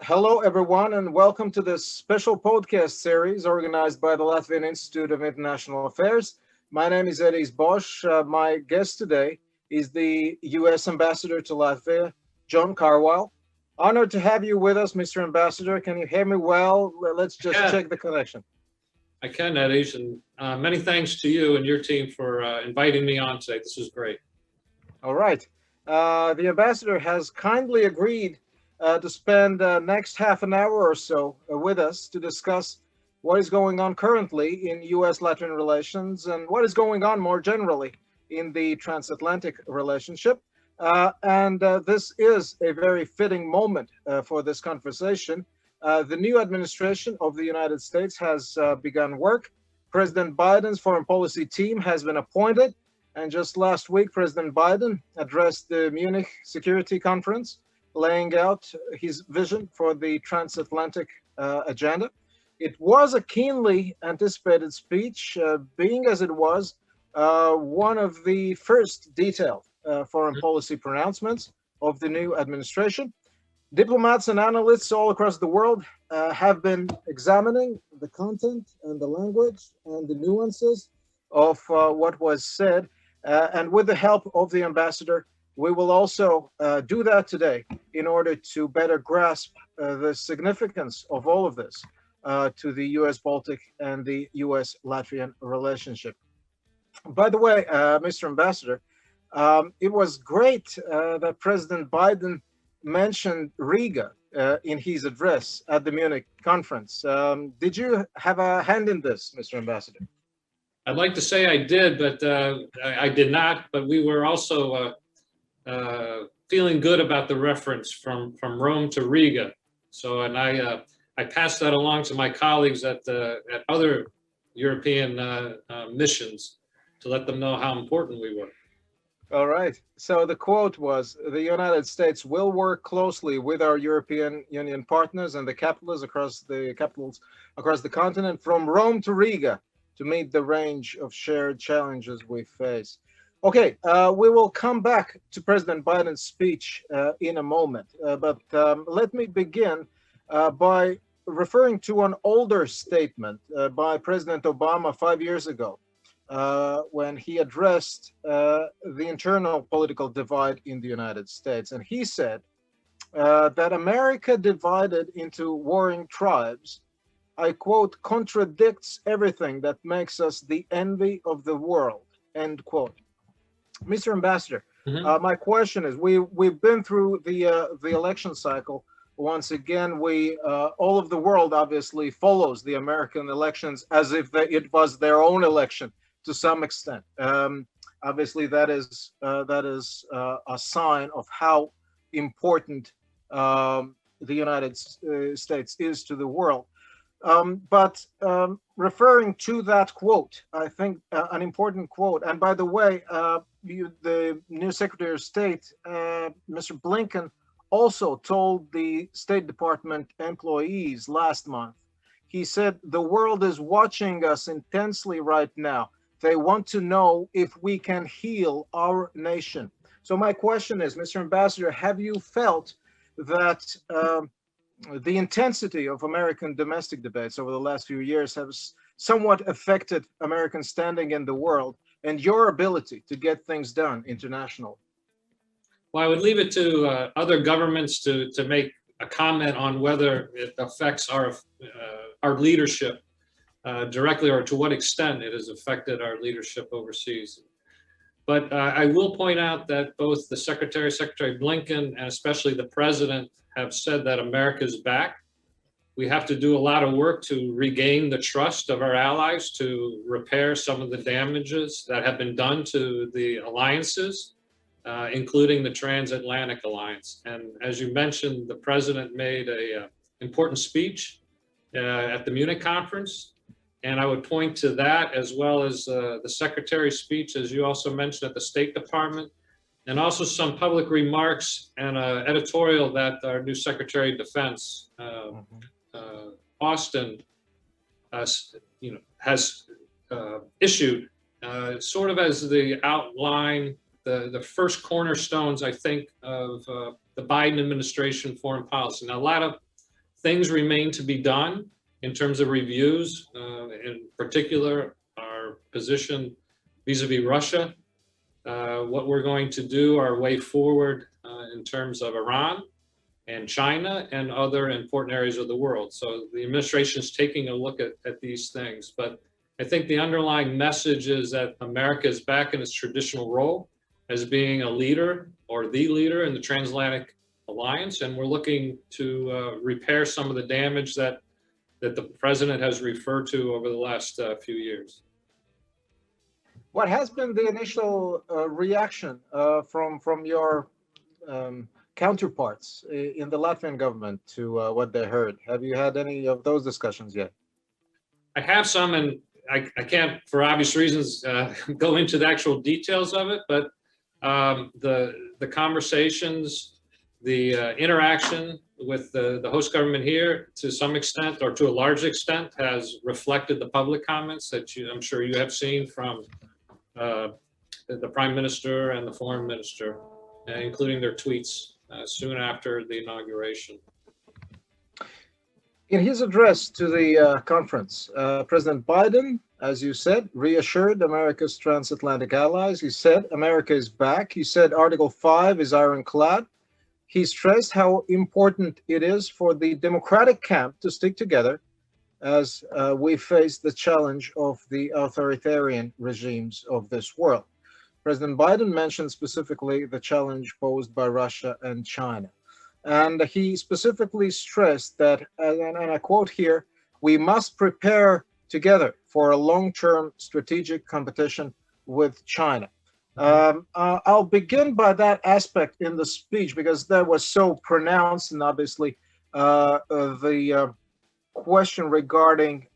Hello, everyone, and welcome to this special podcast series organized by the Latvian Institute of International Affairs. My name is Edijs Bošs. My guest today is the U.S. Ambassador to Latvia, John Carwile. Honored to have you with us, Mr. Ambassador. Can you hear me well? Let's just check the connection. I can, Edijs, and many thanks to you and your team for inviting me on today. This is great. All right. The ambassador has kindly agreed to spend the next half an hour or so with us to discuss what is going on currently in US-Latvian relations and what is going on more generally in the transatlantic relationship. This is a very fitting moment for this conversation. The new administration of the United States has begun work. President Biden's foreign policy team has been appointed. And just last week, President Biden addressed the Munich Security Conference, laying out his vision for the transatlantic agenda. It was a keenly anticipated speech, being as it was one of the first detailed foreign policy pronouncements of the new administration. Diplomats and analysts all across the world have been examining the content and the language and the nuances of what was said. And with the help of the ambassador, we will also do that today in order to better grasp the significance of all of this to the US-Baltic and the US-Latvian relationship. By the way, Mr. Ambassador, it was great that President Biden mentioned Riga in his address at the Munich conference. Did you have a hand in this, Mr. Ambassador? I'd like to say I did, but I did not. But we were also feeling good about the reference from Rome to Riga. So, and I passed that along to my colleagues at other European missions to let them know how important we were. All right. So the quote was, the United States will work closely with our European Union partners and the capitals across the continent from Rome to Riga to meet the range of shared challenges we face. Okay, we will come back to President Biden's speech in a moment, but let me begin by referring to an older statement by President Obama 5 years ago when he addressed the internal political divide in the United States. And he said that America divided into warring tribes, I quote, contradicts everything that makes us the envy of the world, end quote. Mr. Ambassador, my question is, we've been through the election cycle. Once again, all of the world obviously follows the American elections as if it was their own election to some extent. Obviously, that is a sign of how important the United States is to the world. But referring to that quote, I think an important quote, and by the way, the new Secretary of State, Mr. Blinken, also told the State Department employees last month, he said, the world is watching us intensely right now. They want to know if we can heal our nation. So my question is, Mr. Ambassador, have you felt that the intensity of American domestic debates over the last few years has somewhat affected American standing in the world and your ability to get things done internationally? Well, I would leave it to other governments to make a comment on whether it affects our leadership directly, or to what extent it has affected our leadership overseas. But I will point out that both the Secretary Blinken, and especially the President, have said that America is back. We have to do a lot of work to regain the trust of our allies, to repair some of the damages that have been done to the alliances, including the transatlantic alliance. And as you mentioned, the President made an important speech at the Munich conference. And I would point to that, as well as the Secretary's speech, as you also mentioned, at the State Department, and also some public remarks and an editorial that our new Secretary of Defense, Austin, has issued sort of as the outline, the first cornerstones, I think, of the Biden administration foreign policy. Now, a lot of things remain to be done in terms of reviews, in particular, our position vis-a-vis Russia, what we're going to do, our way forward in terms of Iran and China and other important areas of the world. So the administration is taking a look at these things. But I think the underlying message is that America is back in its traditional role as being a leader or the leader in the transatlantic alliance. And we're looking to repair some of the damage that the president has referred to over the last few years. What has been the initial reaction from your counterparts in the Latvian government to what they heard? Have you had any of those discussions yet? I have some, and I can't, for obvious reasons, go into the actual details of it, but the conversations, the interaction with the host government here, to some extent, or to a large extent, has reflected the public comments that I'm sure you have seen from the Prime Minister and the Foreign Minister, including their tweets soon after the inauguration. In his address to the conference, President Biden, as you said, reassured America's transatlantic allies. He said America is back. He said Article 5 is ironclad. He stressed how important it is for the Democratic camp to stick together as we face the challenge of the authoritarian regimes of this world. President Biden mentioned specifically the challenge posed by Russia and China. And he specifically stressed that, and I quote here, "We must prepare together for a long-term strategic competition with China." I'll begin by that aspect in the speech because that was so pronounced, and obviously the question regarding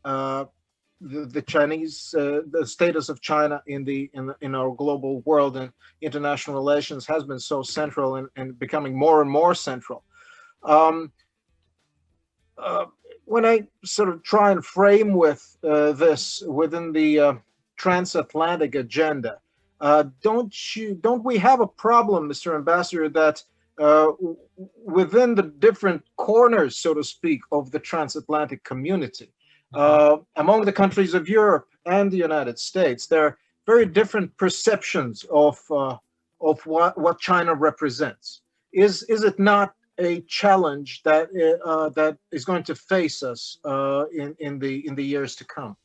the Chinese, the status of China in our global world and international relations has been so central and becoming more and more central. When I sort of try and frame with this within the transatlantic agenda, don't we have a problem, Mr. Ambassador, that within the different corners, so to speak, of the transatlantic community, among the countries of Europe and the United States, there are very different perceptions of what China represents. Is it not a challenge that that is going to face us in the years to come?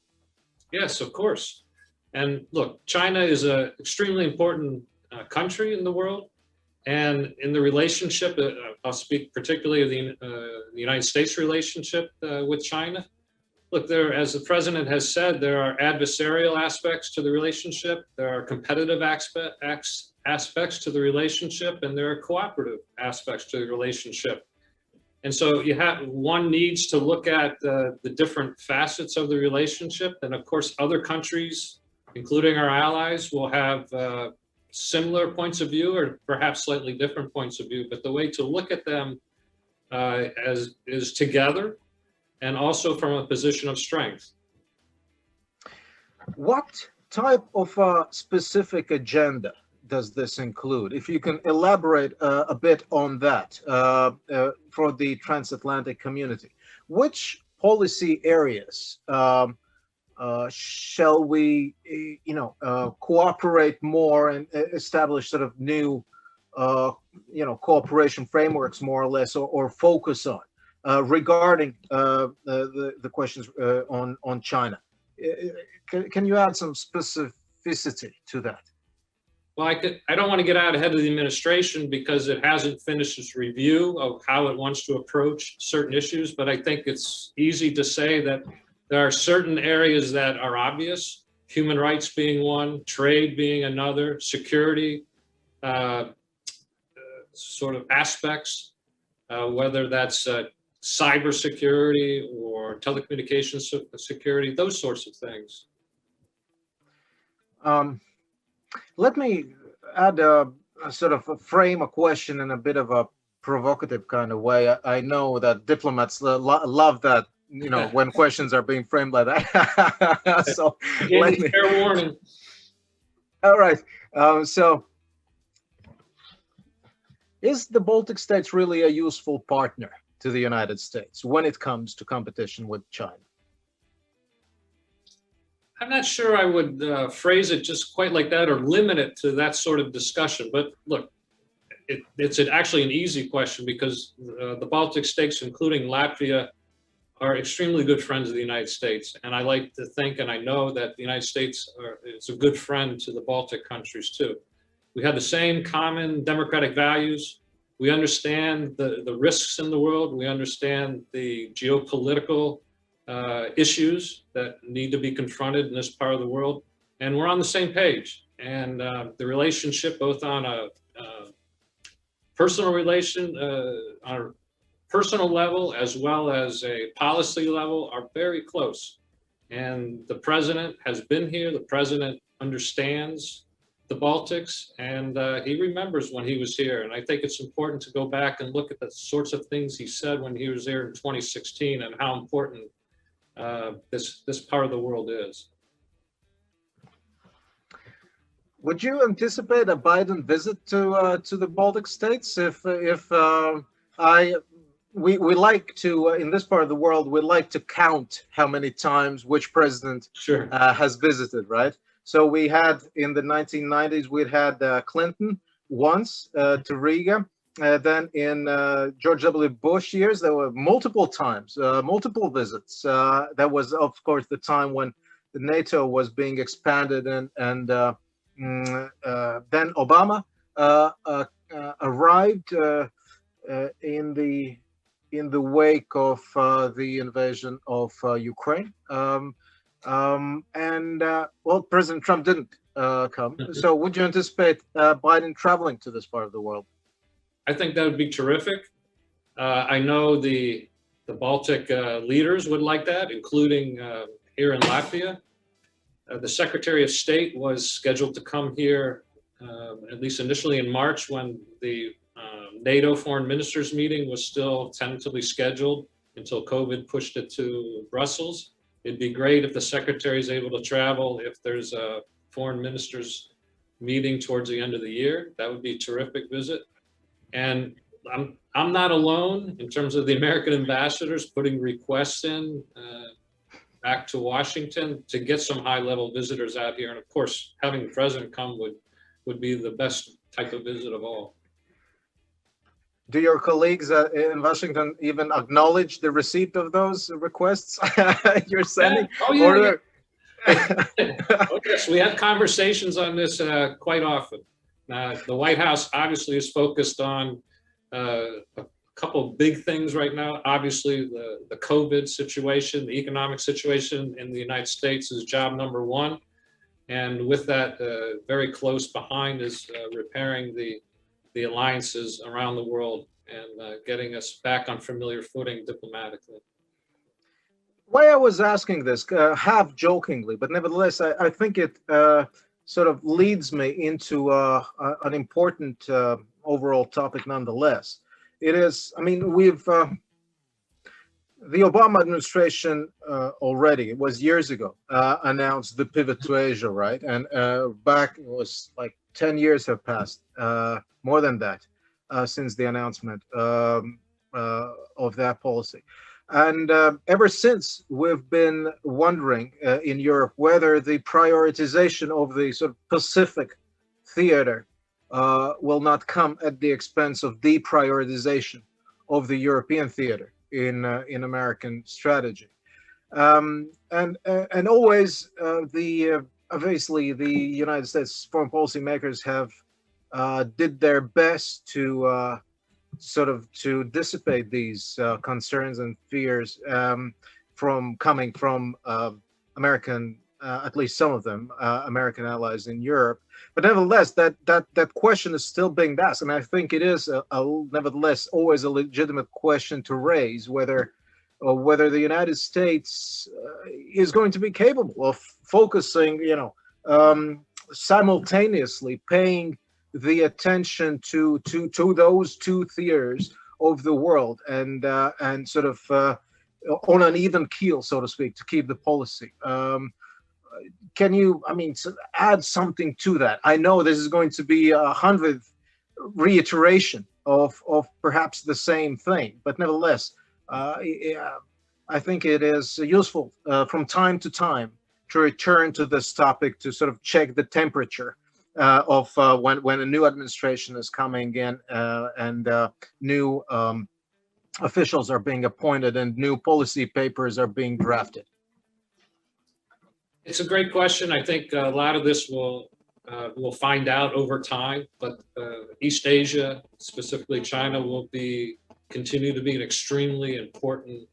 Yes, of course. And look, China is an extremely important country in the world, and in the relationship, I'll speak particularly of the United States relationship with China. Look, there, as the president has said, there are adversarial aspects to the relationship, there are competitive aspects to the relationship, and there are cooperative aspects to the relationship. And so one needs to look at the different facets of the relationship. And of course, other countries, including our allies, will have similar points of view or perhaps slightly different points of view. But the way to look at them is together, and also from a position of strength. What type of specific agenda does this include? If you can elaborate a bit on that for the transatlantic community. Which policy areas shall we, cooperate more and establish sort of new, cooperation frameworks, more or less, or focus on? Regarding the questions on China, can you add some specificity to that? Well, I don't want to get out ahead of the administration because it hasn't finished its review of how it wants to approach certain issues, but I think it's easy to say that there are certain areas that are obvious, human rights being one, trade being another, security sort of aspects, whether that's cybersecurity or telecommunications security, those sorts of things. Let me add sort of frame a question in a bit of a provocative kind of way. I know that diplomats love that, when questions are being framed like that. So fair warning. All right. So, is the Baltic states really a useful partner to the United States when it comes to competition with China? I'm not sure I would phrase it just quite like that or limit it to that sort of discussion. But look, it's actually an easy question because the Baltic states, including Latvia, are extremely good friends of the United States. And I like to think, and I know that the United States is a good friend to the Baltic countries too. We have the same common democratic values. We understand the risks in the world. We understand the geopolitical issues that need to be confronted in this part of the world. And we're on the same page. And the relationship, both on a personal relation, on a personal level, as well as a policy level, are very close. And the president has been here. The president understands the Baltics, and he remembers when he was here. And I think it's important to go back and look at the sorts of things he said when he was there in 2016 and how important this part of the world is. Would you anticipate a Biden visit to the Baltic states? We like to in this part of the world, we like to count how many times which president has visited, right? So we had in the 1990s, we'd had Clinton once to Riga. Then in George W. Bush years, there were multiple times, multiple visits. That was, of course, the time when the NATO was being expanded, and then Obama arrived in the wake of the invasion of Ukraine. Well, President Trump didn't come. So would you anticipate Biden traveling to this part of the world? I think that would be terrific. I know the Baltic leaders would like that, including here in Latvia. The Secretary of State was scheduled to come here, at least initially in March, when the NATO foreign ministers meeting was still tentatively scheduled until COVID pushed it to Brussels. It'd be great if the secretary is able to travel. If there's a foreign ministers meeting towards the end of the year, that would be a terrific visit. And I'm not alone in terms of the American ambassadors putting requests in back to Washington to get some high-level visitors out here. And of course, having the president come would be the best type of visit of all. Do your colleagues in Washington even acknowledge the receipt of those requests you're sending? Yeah. Oh, yeah. Oh, yes, we have conversations on this quite often. The White House obviously is focused on a couple of big things right now. Obviously, the COVID situation, the economic situation in the United States is job number one. And with that, very close behind is repairing the alliances around the world and getting us back on familiar footing diplomatically. Why I was asking this, half jokingly, but nevertheless, I think it sort of leads me into an important overall topic nonetheless. It is, I mean, the Obama administration already, it was years ago, announced the pivot to Asia, right? And back, it was like 10 years have passed, more than that, since the announcement of that policy. And ever since, we've been wondering in Europe whether the prioritization of the sort of Pacific theater will not come at the expense of deprioritization of the European theater in American strategy. And always, obviously, the United States foreign policy makers have did their best to to dissipate these concerns and fears coming from American, at least some of them, American allies in Europe. But nevertheless, that question is still being asked, and I think it is nevertheless always a legitimate question to raise, whether the United States is going to be capable of focusing, simultaneously paying the attention to those two theaters of the world and sort of on an even keel, so to speak, to keep the policy. can you, I mean, add something to that? I know this is going to be a 100th reiteration of perhaps the same thing, but nevertheless, I think it is useful from time to time to return to this topic to sort of check the temperature of when a new administration is coming in and new officials are being appointed and new policy papers are being drafted. It's a great question. I think a lot of this we'll find out over time, but East Asia, specifically China, will continue to be an extremely important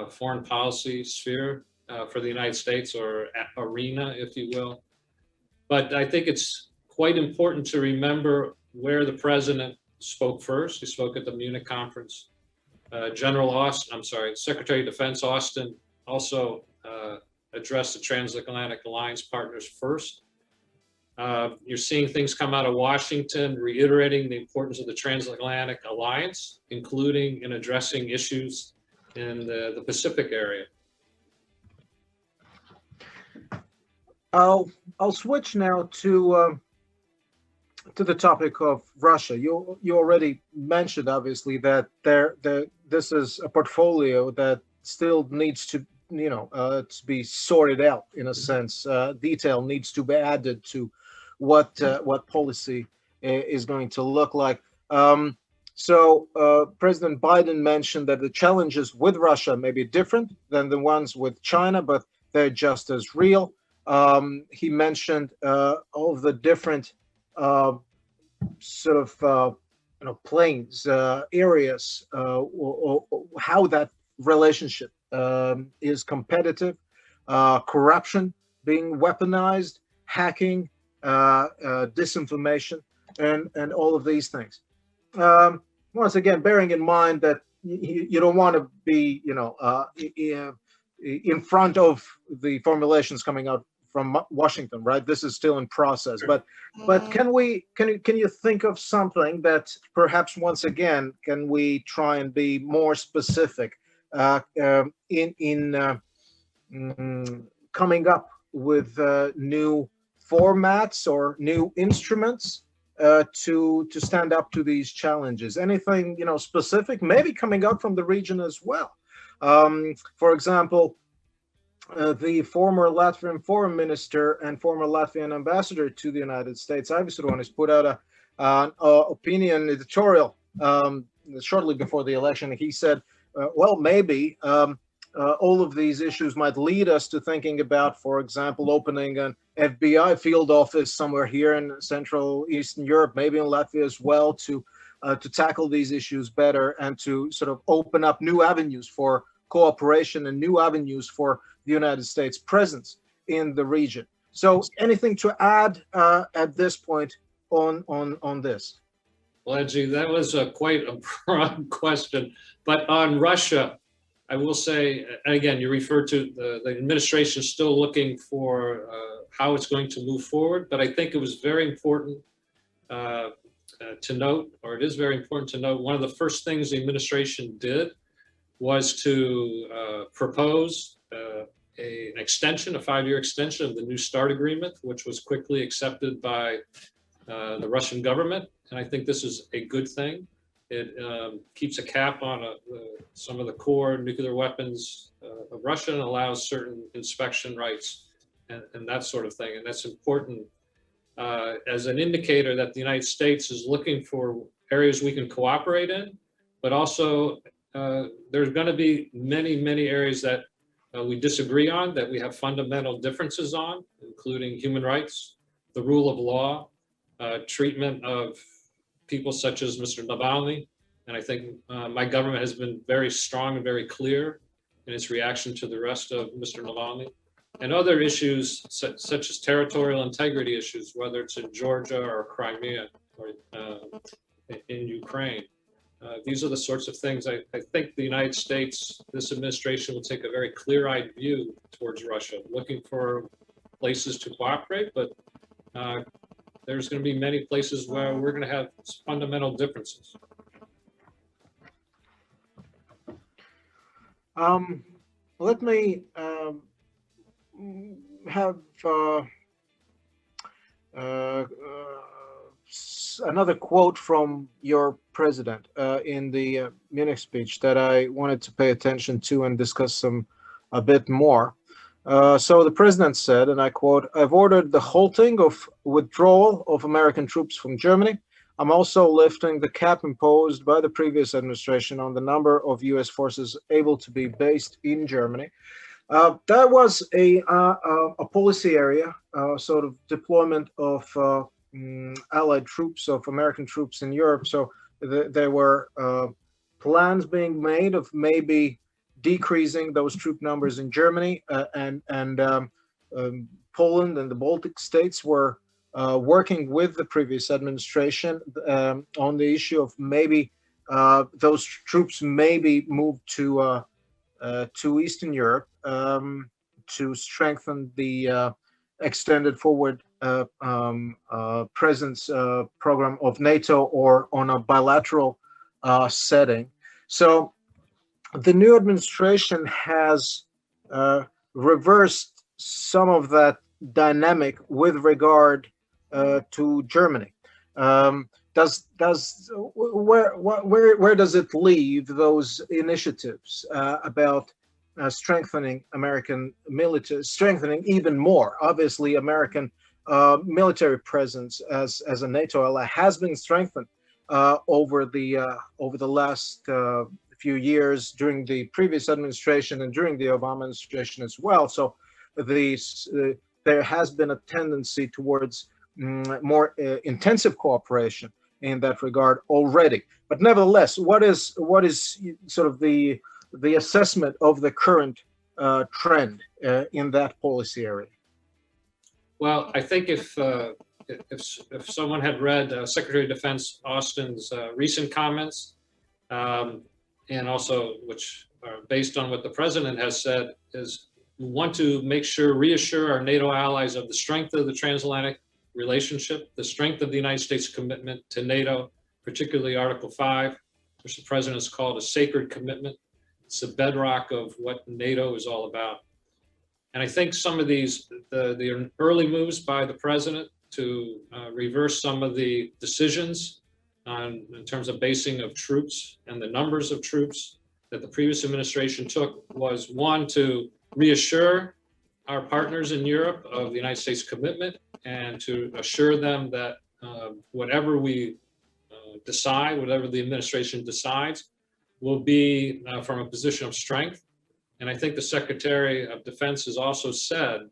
foreign policy sphere for the United States, or arena, if you will. But I think it's quite important to remember where the president spoke first. He spoke at the Munich conference. Secretary of Defense Austin also addressed the Transatlantic Alliance partners first. You're seeing things come out of Washington reiterating the importance of the Transatlantic Alliance, including in addressing issues in the Pacific area. I'll switch now to the topic of Russia. You already mentioned, obviously, that this is a portfolio that still needs to to be sorted out in a sense. Detail needs to be added to what policy is going to look like. So President Biden mentioned that the challenges with Russia may be different than the ones with China, but they're just as real. He mentioned all of the different sort of planes, areas, or how that relationship is competitive, corruption being weaponized, hacking, disinformation, and all of these things. Once again, bearing in mind that you don't want to be, in front of the formulations coming out from Washington, right? This is still in process, but can you think of something that perhaps once again can we try and be more specific in coming up with new formats or new instruments to stand up to these challenges? Anything specific, maybe coming out from the region as well? For example, the former Latvian foreign minister and former Latvian ambassador to the United States, Edijs, has put out an opinion editorial shortly before the election. He said, well, maybe all of these issues might lead us to thinking about, for example, opening an FBI field office somewhere here in Central Eastern Europe, maybe in Latvia as well, to tackle these issues better and to sort of open up new avenues for cooperation and new avenues for the United States presence in the region. So anything to add at this point on this? Well, Edijs, that was quite a broad question. But on Russia, I will say, again, you referred to the administration still looking for how it's going to move forward. But I think it was very important to note, or it is very important to note, one of the first things the administration did was to propose an extension, a 5-year extension of the New START agreement, which was quickly accepted by the Russian government. And I think this is a good thing. It keeps a cap on some of the core nuclear weapons of Russia and allows certain inspection rights and that sort of thing. And that's important as an indicator that the United States is looking for areas we can cooperate in, but also there's going to be many, many areas that we disagree on, that we have fundamental differences on, including human rights, the rule of law, treatment of people such as Mr. Navalny. And I think my government has been very strong and very clear in its reaction to the arrest of Mr. Navalny, and other issues such as territorial integrity issues, whether it's in Georgia or Crimea or in Ukraine. These are the sorts of things I think the United States, this administration, will take a very clear-eyed view towards Russia, looking for places to cooperate, but there's going to be many places where we're going to have fundamental differences. Let me have another quote from your president in the Munich speech that I wanted to pay attention to and discuss a bit more. So the president said, and I quote, "I've ordered the halting of withdrawal of American troops from Germany. I'm also lifting the cap imposed by the previous administration on the number of U.S. forces able to be based in Germany." That was a policy area, sort of deployment of Allied troops, of American troops in Europe. So there were plans being made of maybe decreasing those troop numbers in Germany, and Poland and the Baltic States were working with the previous administration on the issue of maybe those troops maybe moved to Eastern Europe to strengthen the extended forward presence program of NATO, or on a bilateral setting. So the new administration has reversed some of that dynamic with regard to Germany. Where does it leave those initiatives about strengthening American military, strengthening even more? Obviously, American military presence as a NATO ally has been strengthened over the last few years, during the previous administration and during the Obama administration as well. So there has been a tendency towards more intensive cooperation in that regard already. But nevertheless, what is sort of the assessment of the current trend in that policy area? Well, I think if someone had read Secretary of Defense Austin's recent comments, and also which are based on what the president has said, is we want to reassure our NATO allies of the strength of the transatlantic relationship, the strength of the United States commitment to NATO, particularly Article 5, which the president has called a sacred commitment. It's the bedrock of what NATO is all about. And I think some of the early moves by the president to reverse some of the decisions in terms of basing of troops and the numbers of troops that the previous administration took was, one, to reassure our partners in Europe of the United States commitment, and to assure them that whatever we decide, whatever the administration decides, will be from a position of strength. And I think the Secretary of Defense has also said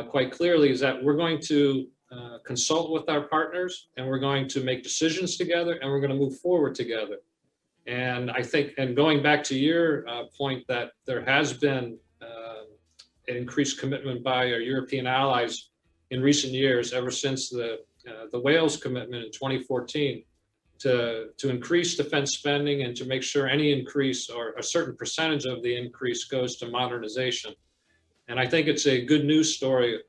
quite clearly is that we're going to consult with our partners, and we're going to make decisions together, and we're going to move forward together. And I think, and going back to your point, that there has been an increased commitment by our European allies in recent years, ever since the Wales commitment in 2014, to increase defense spending and to make sure any increase, or a certain percentage of the increase, goes to modernization. And I think it's a good news story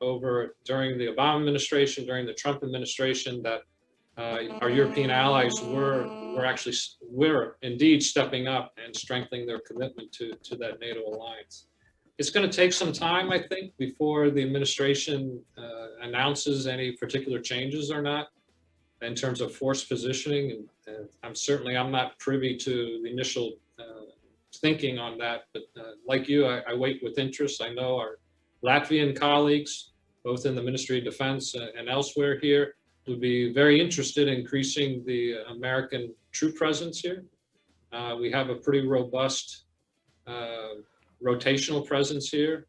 during the Obama administration, during the Trump administration, that our European allies were indeed stepping up and strengthening their commitment to that NATO alliance. It's going to take some time, I think, before the administration announces any particular changes or not in terms of force positioning. And I'm not privy to the initial thinking on that, but like you, I wait with interest. I know our Latvian colleagues, both in the Ministry of Defense and elsewhere here, would be very interested in increasing the American troop presence here. We have a pretty robust rotational presence here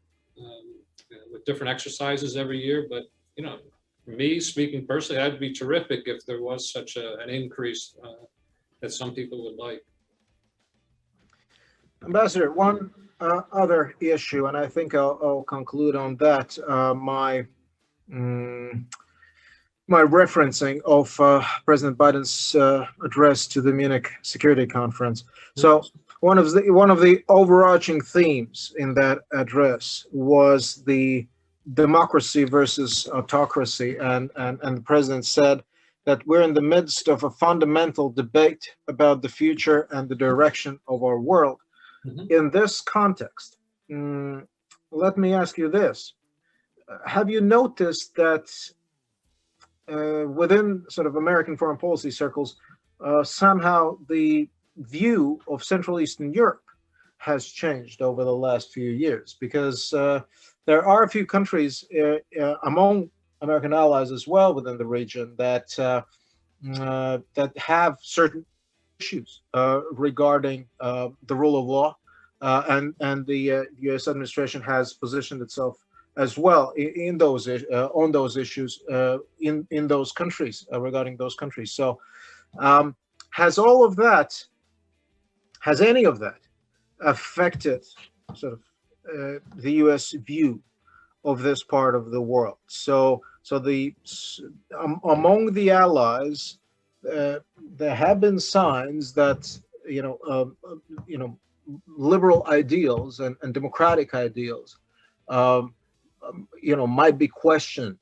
with different exercises every year. But, for me, speaking personally, that'd be terrific if there was such an increase that some people would like. Ambassador, one other issue, and I think I'll conclude on that, my referencing of President Biden's address to the Munich Security Conference. So one of the overarching themes in that address was the democracy versus autocracy, and the president said that we're in the midst of a fundamental debate about the future and the direction of our world. Mm-hmm. In this context, let me ask you this. have you noticed that within sort of American foreign policy circles, somehow the view of Central Eastern Europe has changed over the last few years? Because there are a few countries among American allies as well within the region that that have certain issues regarding the rule of law, and the U.S. administration has positioned itself as well in those on those issues in those countries, regarding those countries. So, has all of that, has any of that affected sort of the U.S. view of this part of the world? So the among the allies, there have been signs that liberal ideals and democratic ideals might be questioned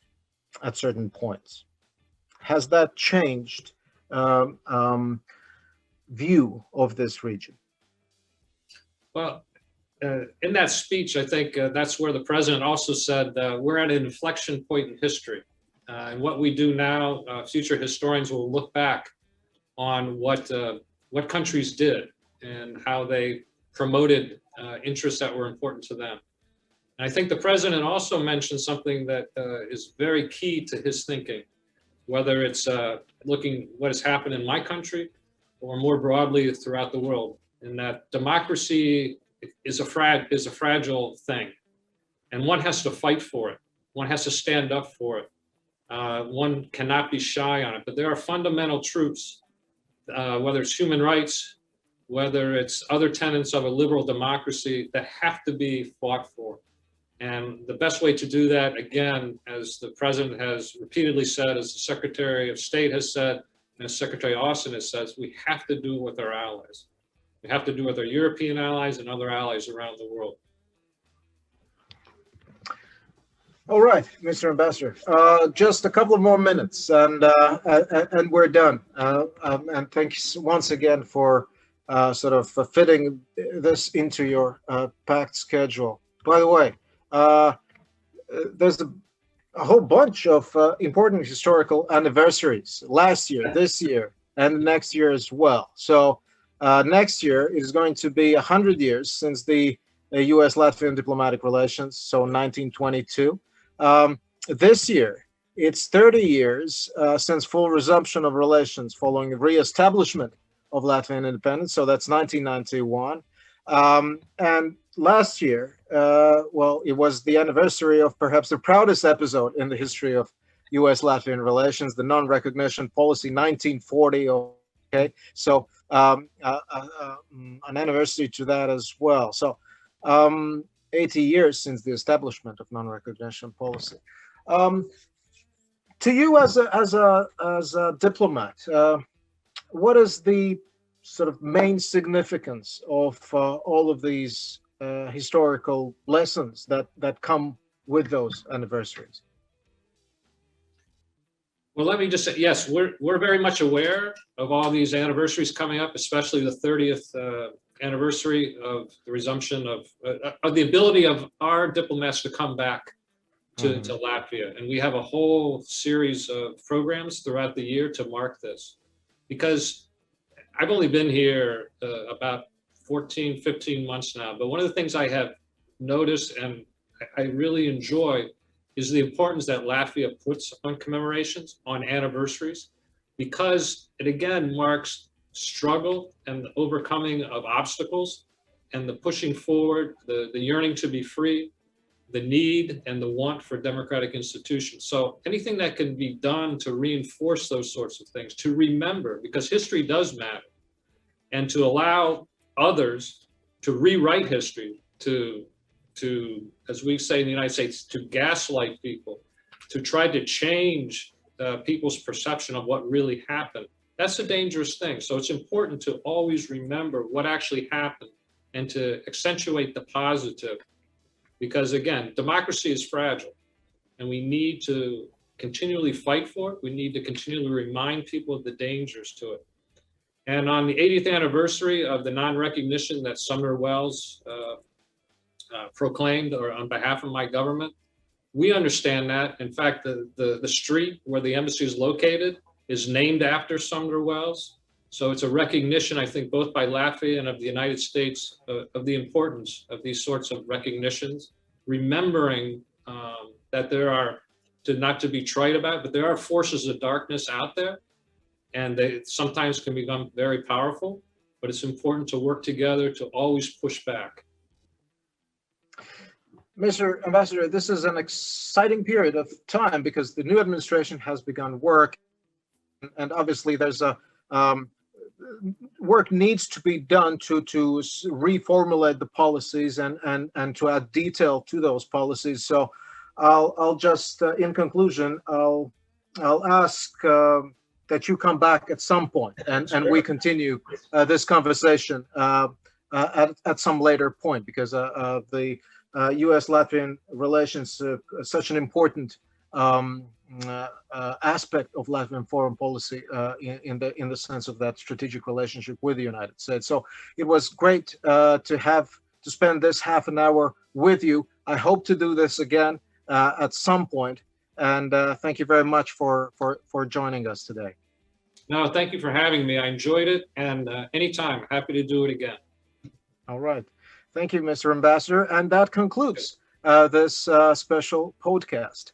at certain points. Has that changed view of this region? Well, in that speech, I think that's where the president also said we're at an inflection point in history. And what we do now, future historians will look back on what countries did and how they promoted interests that were important to them. And I think the president also mentioned something that is very key to his thinking, whether it's looking what has happened in my country or more broadly throughout the world, in that democracy is a fragile thing, and one has to fight for it. One has to stand up for it. One cannot be shy on it. But there are fundamental truths, whether it's human rights, whether it's other tenets of a liberal democracy, that have to be fought for. And the best way to do that, again, as the president has repeatedly said, as the Secretary of State has said, and as Secretary Austin has said, we have to do it with our allies. We have to do it with our European allies and other allies around the world. All right, Mr. Ambassador, just a couple of more minutes and we're done. And thanks once again for sort of fitting this into your packed schedule. By the way, there's a whole bunch of important historical anniversaries last year, this year, and next year as well. So next year is going to be 100 years since the US-Latvian diplomatic relations, so 1922. This year, it's 30 years since full resumption of relations following the re-establishment of Latvian independence, so that's 1991. And last year, well, it was the anniversary of perhaps the proudest episode in the history of US-Latvian relations, the non-recognition policy 1940. Okay, so an anniversary to that as well. So 80 years since the establishment of non-recognition policy. To you as a diplomat, what is the sort of main significance of all of these historical lessons that come with those anniversaries? Well, let me just say, yes, we're very much aware of all these anniversaries coming up, especially the 30th anniversary of the resumption of the ability of our diplomats to come back to Latvia. And we have a whole series of programs throughout the year to mark this. Because I've only been here about 14, 15 months now, but one of the things I have noticed and I really enjoy is the importance that Latvia puts on commemorations, on anniversaries, because it again marks struggle and the overcoming of obstacles and the pushing forward, the yearning to be free, the need and the want for democratic institutions. So anything that can be done to reinforce those sorts of things, to remember, because history does matter, and to allow others to rewrite history, to as we say in the United States, to gaslight people, to try to change people's perception of what really happened. That's a dangerous thing. So it's important to always remember what actually happened and to accentuate the positive. Because again, democracy is fragile and we need to continually fight for it. We need to continually remind people of the dangers to it. And on the 80th anniversary of the non-recognition that Sumner Wells proclaimed, or on behalf of my government, We understand that. In fact, the street where the embassy is located is named after Sumner Wells. So it's a recognition, I think, both by Latvia and of the United States of the importance of these sorts of recognitions, remembering that there are, not to be trite about, but there are forces of darkness out there, and they sometimes can become very powerful, but it's important to work together to always push back. Mr. Ambassador, this is an exciting period of time because the new administration has begun work, and obviously there's a work needs to be done to reformulate the policies and to add detail to those policies. So I'll just in conclusion I'll ask that you come back at some point and we continue this conversation at some later point, because the US-Latvian relations such an important aspect of Latvian foreign policy in the sense of that strategic relationship with the United States. So it was great to spend this half an hour with you. I hope to do this again at some point, and thank you very much for joining us today. No, thank you for having me. I enjoyed it, and anytime, happy to do it again. All right. Thank you, Mr. Ambassador. And that concludes this special podcast.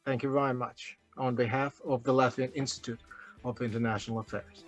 Thank you very much on behalf of the Latvian Institute of International Affairs.